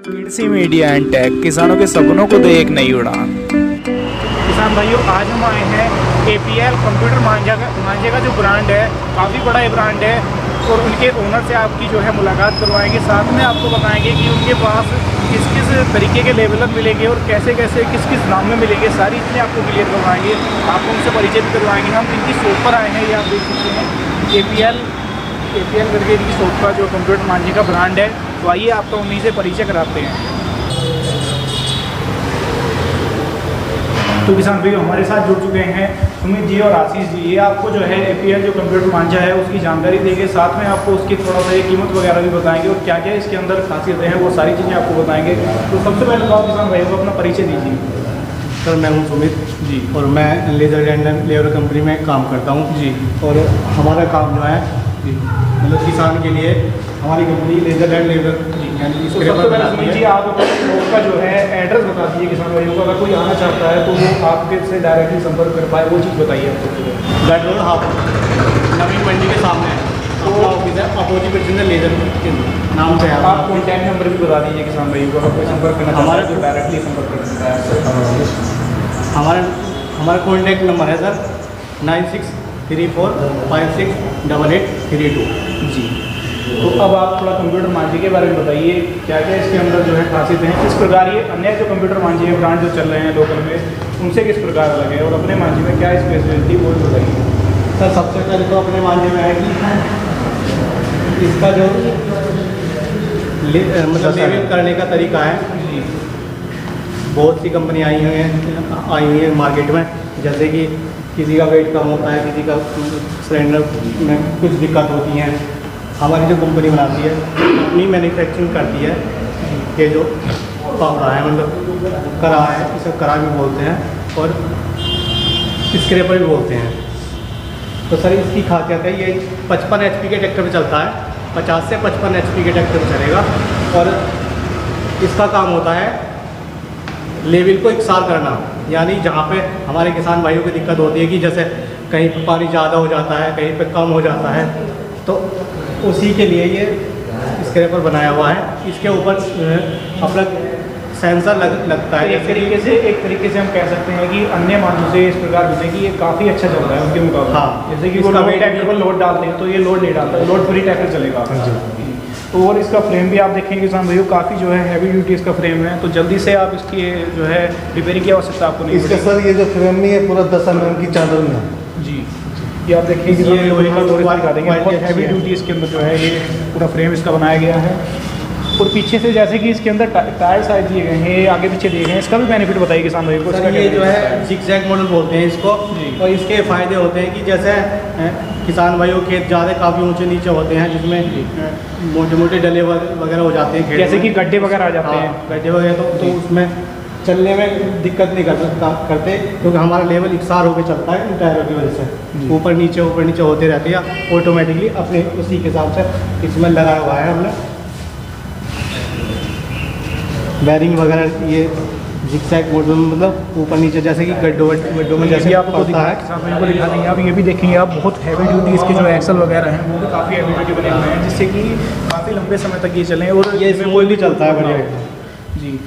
कृषि media and take, किसानों के सपनों को दे एक नई उड़ान। किसान भाइयों, आज हम आए हैं APL कंप्यूटर मांझे का जो ब्रांड है, काफ़ी बड़ा ये ब्रांड है और उनके ओनर से आपकी जो है मुलाकात करवाएंगे। साथ में आपको बताएंगे कि उनके पास किस किस तरीके के लेवल मिलेंगे और कैसे कैसे किस किस दाम में मिलेंगे, सारी चीज़ें आपको क्लियर करवाएंगे। आपको उनसे परिचय भी करवाएंगे। हम इनकी शॉप पर आए हैं, ये आप देख सकते हैं APL करके इनकी शॉप का जो कंप्यूटर मांझे का ब्रांड है। तो आइए आपको उन्हीं से परिचय कराते हैं। तो किसान भाई हमारे साथ जुड़ चुके हैं सुमित जी और आशीष जी। ये आपको जो है APL जो कंप्यूटर मांझा है उसकी जानकारी देंगे, साथ में आपको उसकी थोड़ा सा कीमत वगैरह भी बताएंगे और क्या क्या इसके अंदर खासियतें हैं वो सारी चीज़ें आपको बताएंगे। तो सबसे पहले तो आप किसान भाई को अपना परिचय दीजिए। सर, मैं हूँ सुमित जी। और मैं लेज़र एंड लेबर कंपनी में काम करता हूँ जी। और हमारा काम जो है जी, मतलब किसान के लिए हमारी कंपनी लेज़र एंड लेबर यानी तो सबसे पहले सुमित जी आप अपने शॉप का जो है एड्रेस बता दीजिए किसान भाइयों को। अगर कोई आना चाहता है तो वो आपके से डायरेक्टली संपर्क कर पाए, वो चीज़ बताइए आपको। गढ़ रोड हाफ नवीन मंडी के सामने है अपना ऑफिस है, अपोजिट बिल्डिंग लेज़र के नाम से है। आप कॉन्टैक्ट नंबर भी बता दीजिए किसान भाइयों को, अगर कोई संपर्क करना चाहता है तो डायरेक्टली संपर्क कर सकता है। हमारा कॉन्टैक्ट नंबर है सर 9634568832। जी। तो अब आप थोड़ा कंप्यूटर मांझे के बारे में बताइए, क्या क्या इसके अंदर जो है खासियतें हैं, किस प्रकार ये अन्य जो कंप्यूटर मांझे हैं ब्रांड जो चल रहे हैं लोकल में उनसे किस प्रकार अलग है, और अपने मांझे में क्या स्पेशलिटी वो भी बताइए। सर, सबसे पहले तो अपने मांझे में है कि इसका जो मतलब लेवल करने का तरीका है। जी। बहुत सी कंपनी आई हुई है मार्केट में, जैसे कि किसी का वेट कम होता है, किसी का सिलेंडर में कुछ दिक्कत होती है। हमारी जो कंपनी बनाती है अपनी मैन्युफैक्चरिंग करती है। ये जो पावड़ा है मतलब करा है, इसे करा भी बोलते हैं और स्क्रैपर भी बोलते हैं। तो सर, इसकी खासियत है ये 55 HP के ट्रैक्टर पे चलता है, 50 से 55 HP के ट्रैक्टर पे चलेगा और इसका काम होता है लेवल को इकसार करना। यानी जहाँ पे हमारे किसान भाइयों को दिक्कत होती है कि जैसे कहीं पे पानी ज़्यादा हो जाता है, कहीं पे कम हो जाता है, तो उसी के लिए ये स्क्रैपर बनाया हुआ है। इसके ऊपर अपना सेंसर लगता है। एक तरीके से हम कह सकते हैं कि अन्य मांझों से इस प्रकार से कि ये काफ़ी अच्छा चल रहा है उनके मुकाबले। हाँ, जैसे कि वो ट्रैक्टर पर लोड डालते हैं तो ये लोड नहीं डालता, लोड फ्री ट्रैक्टर चलेगा। तो और इसका फ्रेम भी आप देखेंगे किसान भाइयों, काफ़ी जो है हैवी ड्यूटी इसका फ्रेम है। तो जल्दी से आप इसकी जो है रिपेयरिंग की आवश्यकता आपको नहीं इसका सर ये जो फ्रेम नहीं है पूरा 10 mm की चादर में है। जी। ये आप देखेंगे कि ये लोहे का डोर दिखा देंगे, बहुत हैवी ड्यूटी इसके अंदर जो है ये पूरा फ्रेम इसका बनाया गया है। और पीछे से जैसे कि इसके अंदर टायर साइज दिए गए हैं, आगे पीछे दिए गए हैं, इसका भी बेनिफिट बताइए किसान भाई को। सर, ये जो है जिगजैग मॉडल बोलते हैं इसको। और इसके फ़ायदे होते हैं कि जैसे किसान भाइयों खेत ज़्यादा काफ़ी ऊंचे नीचे होते हैं, जिसमें मोटे मोटे डले वगैरह हो जाते हैं, जैसे कि गड्ढे वगैरह आ जाते हैं। गड्ढे वगैरह तो उसमें चलने में दिक्कत नहीं करते, क्योंकि हमारा लेवल इकसार होकर चलता है इन टायरों की वजह से। ऊपर नीचे होते रहते हैं ऑटोमेटिकली अपने उसी के हिसाब से इसमें लगाया हुआ है हमने बैरिंग वगैरह। ये जिगजैग मॉडल मतलब ऊपर नीचे जैसे कि गड्ढों में जैसे आपको दिखा है किसान भाइयों को दिखा देंगे। आप ये भी देखेंगे, आप बहुत हैवी ड्यूटी इसके जो एक्सल वगैरह हैं वो भी काफ़ी हैवी ड्यूटी बने हुए हैं, जिससे कि काफ़ी लंबे समय तक ये चलें। और ये इसमें भी चलता है बढ़िया जी।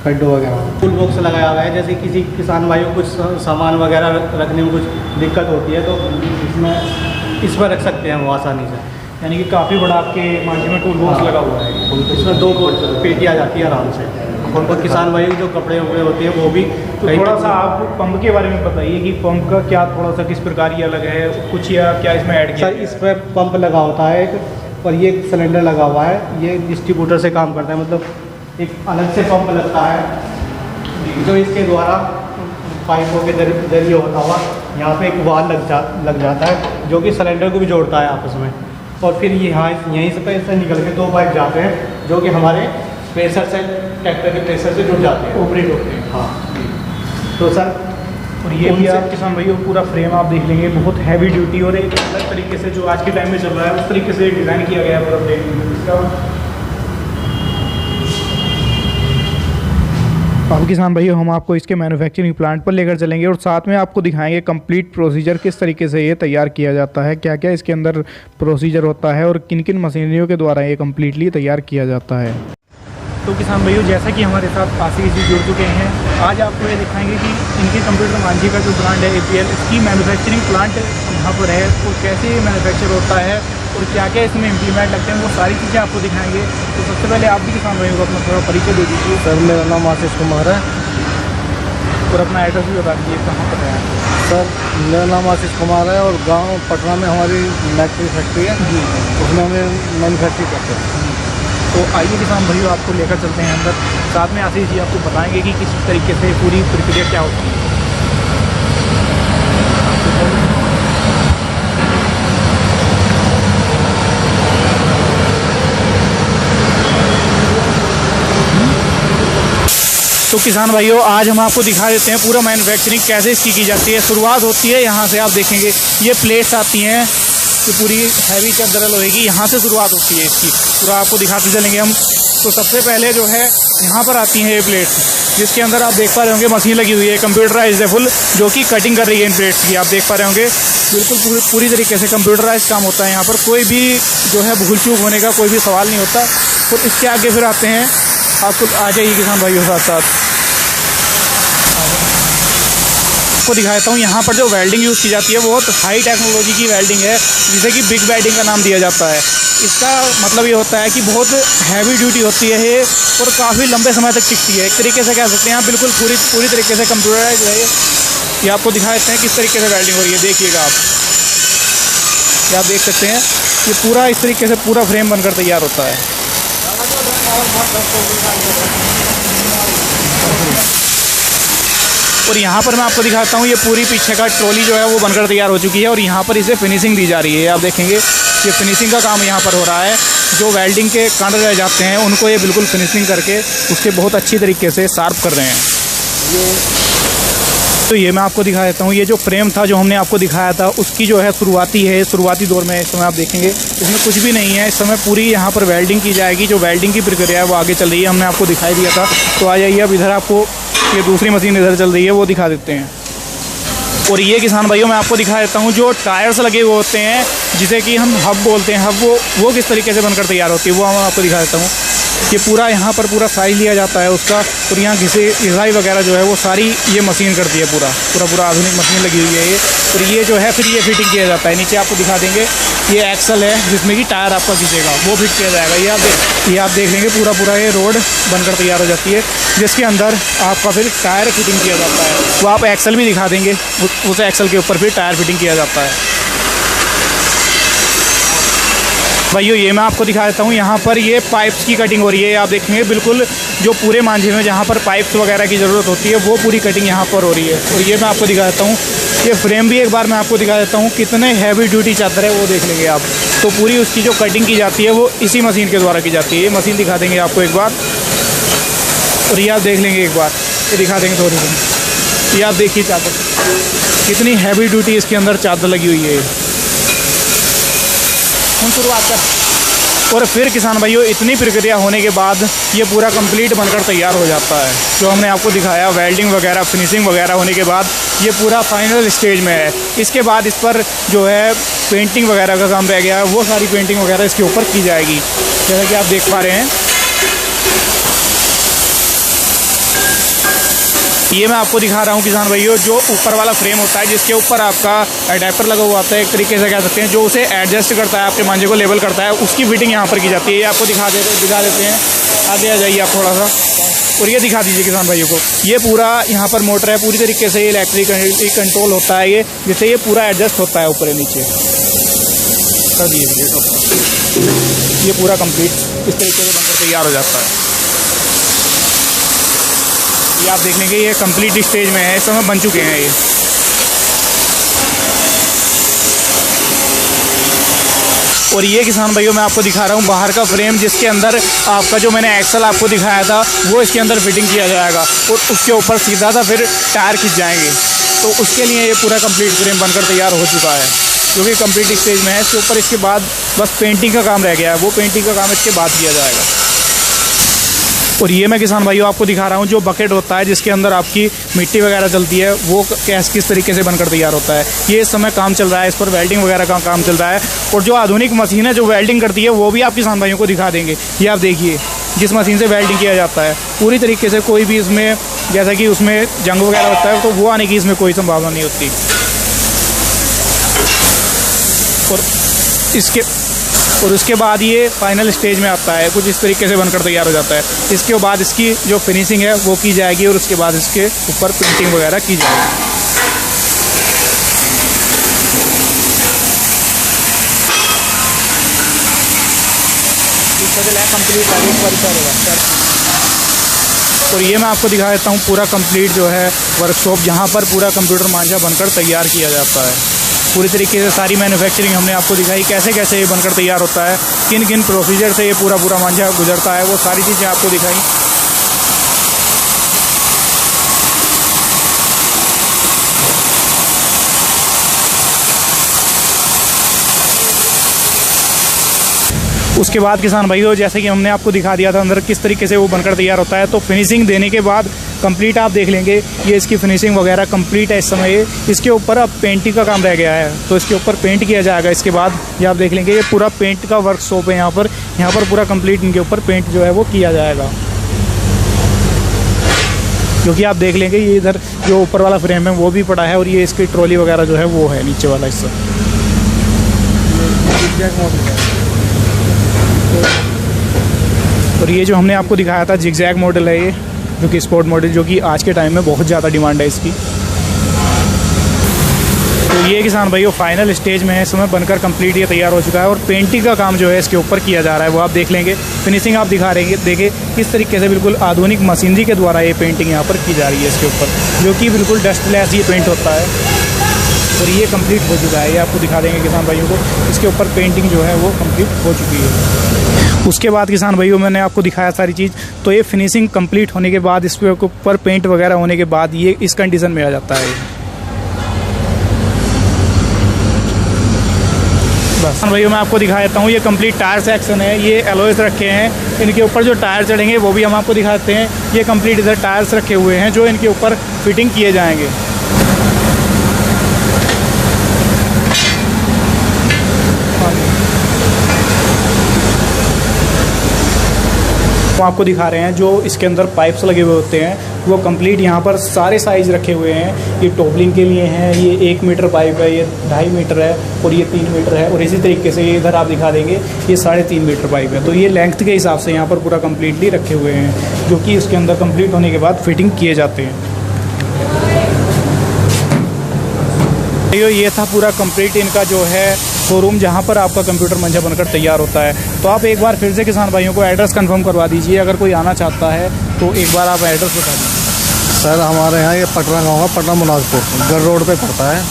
गड्ढों वगैरह टूल बॉक्स लगाया हुआ है, जैसे किसी किसान भाइयों को कुछ सामान वगैरह रखने में कुछ दिक्कत होती है तो इसमें रख सकते हैं वो आसानी से। यानी कि काफ़ी बड़ा आपके मांझे में टूल बॉक्स लगा हुआ है। इसमें 2 पेटी आ जाती है आराम से। और किसान भाइयों जो कपड़े वपड़े होते हैं वो भी। तो थोड़ा सा आप पंप के बारे में बताइए कि पंप का क्या थोड़ा सा किस प्रकार ये अलग है कुछ, या क्या इसमें ऐड किया? सर, इसमें पंप लगा होता है एक, और ये सिलेंडर लगा हुआ है। ये डिस्ट्रीब्यूटर से काम करता है, मतलब एक अलग से पंप लगता है जो इसके द्वारा पाइपों के जरिए होता हुआ यहाँ पे एक वाल लग जाता है, जो कि सिलेंडर को भी जोड़ता है आपस में। और फिर यहीं से पैसे निकल के 2 पाइप जाते हैं, जो कि हमारे प्रेशर से ट्रैक्टर के प्रेशर से जुड़ जाते हैं, ऑपरेट होते हैं। हाँ। तो सर, और ये भी आप किसान भाइयों पूरा फ्रेम आप देख लेंगे, बहुत हैवी ड्यूटी और एक अलग तरीके से जो आज के टाइम में चल रहा है उस तरीके से डिज़ाइन किया गया है पूरा फ्रेम इसका। अब किसान भाइयों हम आपको इसके मैन्युफैक्चरिंग प्लांट पर लेकर चलेंगे और साथ में आपको दिखाएंगे कंप्लीट प्रोसीजर किस तरीके से ये तैयार किया जाता है, क्या क्या इसके अंदर प्रोसीजर होता है और किन किन मशीनरियों के द्वारा ये कम्प्लीटली तैयार किया जाता है। तो किसान भाइयों, जैसा कि हमारे साथ आशीष जी जुड़ चुके हैं, आज आपको ये दिखाएंगे कि इनके कंप्यूटर मांझी का जो ब्रांड है APL, इसकी मैन्युफैक्चरिंग प्लांट यहाँ पर है, तो कैसे ये मैन्युफैक्चर होता है और क्या क्या इसमें इम्प्लीमेंट लगते हैं, वो सारी चीज़ें आपको दिखाएंगे। तो सबसे पहले आप भी किसान भाइयों को अपना थोड़ा परिचय दे दीजिए सर मेरा नाम आशीष कुमार है। और अपना एड्रेस भी बता दीजिए कहाँ पर है। सर मेरा नाम आशीष कुमार है और गांव पटना में हमारी मैट्री फैक्ट्री है, उसमें हमें मैन्युफैक्चरिंग करते हैं। तो आइए किसान भाइयों, आपको लेकर चलते हैं अंदर, साथ में आशीष जी आपको बताएंगे कि किस तरीके से पूरी प्रक्रिया क्या होती है। तो किसान भाइयों, आज हम आपको दिखा देते हैं पूरा मैन्युफैक्चरिंग कैसे इसकी की जाती है। शुरुआत होती है यहाँ से, आप देखेंगे ये प्लेट्स आती हैं, ये पूरी हैवी चादर होएगी, यहाँ से शुरुआत होती है इसकी, पूरा आपको दिखाते चलेंगे हम। तो सबसे पहले जो है यहाँ पर आती हैं ये प्लेट्स, जिसके अंदर आप देख पा रहे होंगे मशीन लगी हुई है, कंप्यूटराइज्ड है फुल, जो कि कटिंग कर रही है इन प्लेट्स की। आप देख पा रहे होंगे बिल्कुल पूरी तरीके से कंप्यूटराइज्ड काम होता है यहाँ पर, कोई भी जो है भूल चूक होने का कोई भी सवाल नहीं होता। और इसके आगे फिर आते हैं, आपको आ जाइए किसान भाइयों साथ साथ आपको दिखाता हूँ। यहाँ पर जो वेल्डिंग यूज़ की जाती है वो बहुत हाई टेक्नोलॉजी की वेल्डिंग है, जिसे कि बिग वेल्डिंग का नाम दिया जाता है। इसका मतलब ये होता है कि बहुत हैवी ड्यूटी होती है ये और काफ़ी लंबे समय तक टिकती है। एक तरीके से कह सकते हैं आप, बिल्कुल पूरी तरीके से कंप्यूटराइज है ये आपको दिखा देते हैं किस तरीके से वेल्डिंग हो रही है। देखिएगा आप, ये आप देख सकते हैं, ये पूरा इस तरीके से पूरा फ्रेम बनकर तैयार होता है। और यहाँ पर मैं आपको दिखाता हूँ, ये पूरी पीछे का ट्रॉली जो है वो बनकर तैयार हो चुकी है और यहाँ पर इसे फिनिशिंग दी जा रही है। आप देखेंगे ये फिनिशिंग का काम यहाँ पर हो रहा है। जो वेल्डिंग के कण रह जाते हैं उनको ये बिल्कुल फिनिशिंग करके उसके बहुत अच्छी तरीके से शार्प कर रहे हैं। तो ये मैं आपको दिखा देता हूँ, ये जो फ्रेम था जो हमने आपको दिखाया था उसकी जो है शुरुआती दौर में इस समय आप देखेंगे इसमें कुछ भी नहीं है। इस समय पूरी यहाँ पर वेल्डिंग की जाएगी, जो वेल्डिंग की प्रक्रिया है वो आगे चल रही है, हमने आपको दिखाई दिया था। तो आ जाइए, अब इधर आपको ये दूसरी मशीन इधर चल रही है वो दिखा देते हैं। और ये किसान भाइयों मैं आपको दिखा देता हूँ, जो टायर्स लगे हुए होते हैं जिसे कि हम हब बोलते हैं, हब वो किस तरीके से बनकर तैयार होती है वो मैं आपको दिखा देता हूँ। ये पूरा यहाँ पर पूरा साइज लिया जाता है उसका, और यहाँ घिसाई वगैरह जो है वो सारी ये मशीन करती है। पूरा आधुनिक मशीन लगी हुई है ये। और ये जो है फिर ये फिटिंग किया जाता है। नीचे आपको दिखा देंगे, ये एक्सल है जिसमें कि टायर आपका खींचेगा, वो फिट किया जाएगा। ये आप देख लेंगे पूरा ये रोड बनकर तैयार हो जाती है, जिसके अंदर आपका फिर टायर फिटिंग किया जाता है। वो आप एक्सल भी दिखा देंगे, उस एक्सल के ऊपर फिर टायर फिटिंग किया जाता है। भाइयों ये मैं आपको दिखा देता हूँ, यहाँ पर ये पाइप्स की कटिंग हो रही है। आप देखेंगे बिल्कुल जो पूरे मांझे में जहाँ पर पाइप्स वगैरह की ज़रूरत होती है वो पूरी कटिंग यहाँ पर हो रही है। और ये मैं आपको दिखा देता हूँ, ये फ्रेम भी एक बार मैं आपको दिखा देता हूँ, कितने हैवी ड्यूटी चादर है वो देख लेंगे आप। तो पूरी उसकी जो कटिंग की जाती है वो इसी मशीन के द्वारा की जाती है। ये मशीन दिखा देंगे आपको एक बार, और ये आप देख लेंगे एक बार, ये दिखा देंगे थोड़ी सी। ये आप देखिए चादर, कितनी हैवी ड्यूटी इसके अंदर चादर लगी हुई है। शुरुआत कर। और फिर किसान भाइयों इतनी प्रक्रिया होने के बाद ये पूरा कंप्लीट बनकर तैयार हो जाता है। जो हमने आपको दिखाया वेल्डिंग वगैरह फिनिशिंग वगैरह होने के बाद ये पूरा फाइनल स्टेज में है। इसके बाद इस पर जो है पेंटिंग वगैरह का काम रह गया है, वो सारी पेंटिंग वगैरह इसके ऊपर की जाएगी, जैसा कि आप देख पा रहे हैं। ये मैं आपको दिखा रहा हूँ किसान भाइयों, जो ऊपर वाला फ्रेम होता है जिसके ऊपर आपका अडेप्टर लगा हुआ होता है, एक तरीके से कह सकते हैं, जो उसे एडजस्ट करता है, आपके मांझे को लेवल करता है, उसकी फिटिंग यहाँ पर की जाती है। ये आपको दिखा देते हैं। आगे आ जाइए आप थोड़ा सा, और ये दिखा दीजिए किसान भाइयों को। ये पूरा यहाँ पर मोटर है, पूरी तरीके से इलेक्ट्रिक कंट्रोल होता है ये, जिससे ये पूरा एडजस्ट होता है ऊपर नीचे कर दिए। ये पूरा कंप्लीट इस तरीके से बनकर तैयार हो जाता है। ये आप देख लेंगे, ये कंप्लीट स्टेज में है, इस समय बन चुके हैं ये। और ये किसान भाइयों मैं आपको दिखा रहा हूँ बाहर का फ्रेम, जिसके अंदर आपका जो मैंने एक्सल आपको दिखाया था वो इसके अंदर फिटिंग किया जाएगा, और उसके ऊपर सीधा सा फिर टायर खिंच जाएंगे। तो उसके लिए ये पूरा कंप्लीट फ्रेम बनकर तैयार हो चुका है, जो कि कंप्लीट स्टेज में है। इसके ऊपर इसके बाद बस पेंटिंग का काम रह गया है, वो पेंटिंग का काम इसके बाद किया जाएगा। और ये मैं किसान भाइयों आपको दिखा रहा हूँ, जो बकेट होता है जिसके अंदर आपकी मिट्टी वगैरह चलती है, वो किस तरीके से बनकर तैयार होता है। ये इस समय काम चल रहा है, इस पर वेल्डिंग वगैरह का काम चल रहा है। और जो आधुनिक मशीन है जो वेल्डिंग करती है वो भी आप किसान भाइयों को दिखा देंगे। ये आप देखिए, जिस मशीन से वेल्डिंग किया जाता है। पूरी तरीके से कोई भी इसमें जैसा कि उसमें जंग वगैरह होता है तो वो आने की इसमें कोई संभावना नहीं होती। और उसके बाद ये फाइनल स्टेज में आता है, कुछ इस तरीके से बनकर तैयार हो जाता है। इसके बाद इसकी जो फिनिशिंग है वो की जाएगी और उसके बाद इसके ऊपर पेंटिंग वगैरह की जाएगी। और ये मैं आपको दिखा देता हूँ पूरा कंप्लीट जो है वर्कशॉप, जहाँ पर पूरा कंप्यूटर मांझा बनकर तैयार किया जाता है। पूरी तरीके से सारी मैन्युफैक्चरिंग हमने आपको दिखाई, कैसे कैसे ये बनकर तैयार होता है, किन किन प्रोसीजर से ये पूरा मांझा गुजरता है, वो सारी चीज़ें आपको दिखाई। उसके बाद किसान भाइयों, जैसे कि हमने आपको दिखा दिया था अंदर किस तरीके से वो बनकर तैयार होता है, तो फिनिशिंग देने के बाद कंप्लीट आप देख लेंगे ये इसकी फिनिशिंग वगैरह कंप्लीट है। इस समय इसके ऊपर अब पेंटिंग का काम रह गया है, तो इसके ऊपर पेंट किया जाएगा। इसके बाद ये आप देख लेंगे ये पूरा पेंट का वर्कशॉप है। यहाँ पर पूरा कंप्लीट इनके ऊपर पेंट जो है वो किया जाएगा। क्योंकि आप देख लेंगे ये इधर जो ऊपर वाला फ्रेम है वो भी पड़ा है और ये इसकी ट्रॉली वगैरह जो है वो है नीचे वाला हिस्सा। और ये जो हमने आपको दिखाया था जिगजैग मॉडल है, ये जो कि स्पोर्ट मॉडल, जो कि आज के टाइम में बहुत ज़्यादा डिमांड है इसकी। तो ये किसान भाइयों फाइनल स्टेज में है, इस समय बनकर कंप्लीट ये तैयार हो चुका है और पेंटिंग का काम जो है इसके ऊपर किया जा रहा है, वो आप देख लेंगे। फिनिशिंग आप दिखा रहे हैं, देखिए किस तरीके से बिल्कुल आधुनिक मशीनरी के द्वारा ये पेंटिंग यहाँ पर की जा रही है इसके ऊपर, जो कि बिल्कुल डस्टलेस ये पेंट होता है। और ये कंप्लीट हो चुका है, ये आपको दिखा देंगे किसान भाइयों को। इसके ऊपर पेंटिंग जो है वो कंप्लीट हो चुकी है। उसके बाद किसान भाइयों मैंने आपको दिखाया सारी चीज़, तो ये फिनिशिंग कंप्लीट होने के बाद इसके ऊपर पेंट वगैरह होने के बाद ये इस कंडीशन में आ जाता है। बस भाइयों मैं आपको दिखा देता हूँ, ये कंप्लीट टायर सेक्शन है। ये एलॉयस रखे हैं, इनके ऊपर जो टायर चढ़ेंगे वो भी हम आपको दिखाते हैं। ये कंप्लीट इधर टायर्स रखे हुए हैं जो इनके ऊपर फिटिंग किए जाएंगे। आपको दिखा रहे हैं जो इसके अंदर पाइप्स लगे हुए होते हैं वो कंप्लीट यहाँ पर सारे साइज़ रखे हुए हैं। ये टॉपलिंग के लिए हैं, ये 1 मीटर पाइप है, ये 2.5 मीटर है और ये 3 मीटर है। और इसी तरीके से ये इधर आप दिखा देंगे ये 3.5 मीटर पाइप है। तो ये लेंथ के हिसाब से यहाँ पर पूरा कम्प्लीटली रखे हुए हैं, जो कि इसके अंदर कंप्लीट होने के बाद फिटिंग किए जाते हैं। ये था पूरा कंप्लीट इनका जो है शोरूम, जहाँ पर आपका कंप्यूटर मंचा बनकर तैयार होता है। तो आप एक बार फिर से किसान भाइयों को एड्रेस कंफर्म करवा दीजिए, अगर कोई आना चाहता है तो एक बार आप एड्रेस बता दीजिए। सर हमारे यहाँ ये पटना गाँव है, पटना मुनाजपुर गढ़ रोड पे पड़ता है।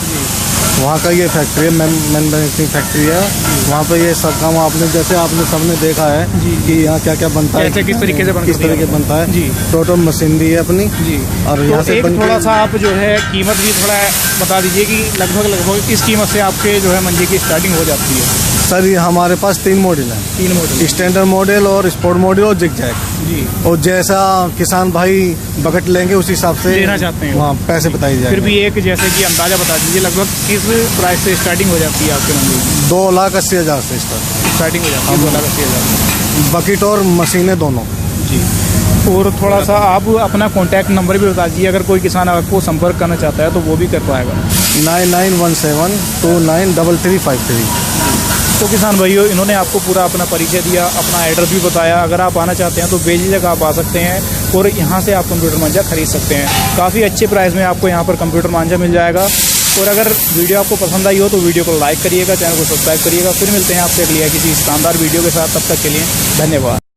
वहाँ का ये फैक्ट्री है, मैन्युफैक्चरिंग फैक्ट्री है। वहाँ पे ये सब काम आपने जैसे आपने सबने देखा है कि यहाँ क्या क्या बनता है, किस तरीके से बनता है जी। टोटल मशीनरी है अपनी जी। और यहाँ से थोड़ा सा आप जो है कीमत भी थोड़ा बता दीजिए कि लगभग इस कीमत से आपके जो है मंजे की स्टार्टिंग हो जाती है। सर ये हमारे पास 3 मॉडल हैं। 3 मॉडल, स्टैंडर्ड मॉडल और स्पोर्ट मॉडल और जिगजैग जी। और जैसा किसान भाई बकेट लेंगे उस हिसाब से लेना चाहते हैं वहाँ पैसे बताई जाए। फिर भी एक जैसे कि अंदाजा बता दीजिए लगभग किस प्राइस से स्टार्टिंग हो जाती है आपके मंडी में? 2,80,000 से स्टार्टिंग हो जाती है। 2,80,000 बकेट और मशीनें दोनों जी। और थोड़ा सा आप अपना कॉन्टैक्ट नंबर भी बता दीजिए, अगर कोई किसान आपको संपर्क करना चाहता है तो वो भी कर पाएगा। 9917293353। तो किसान भाइयों इन्होंने आपको पूरा अपना परिचय दिया, अपना एड्रेस भी बताया। अगर आप आना चाहते हैं तो बेझिझक आप आ सकते हैं और यहाँ से आप कंप्यूटर मांझा खरीद सकते हैं। काफ़ी अच्छे प्राइस में आपको यहाँ पर कंप्यूटर मांझा मिल जाएगा। और अगर वीडियो आपको पसंद आई हो तो वीडियो को लाइक करिएगा, चैनल को सब्सक्राइब करिएगा। फिर मिलते हैं आपसे अगली किसी शानदार वीडियो के साथ, तब तक के लिए धन्यवाद।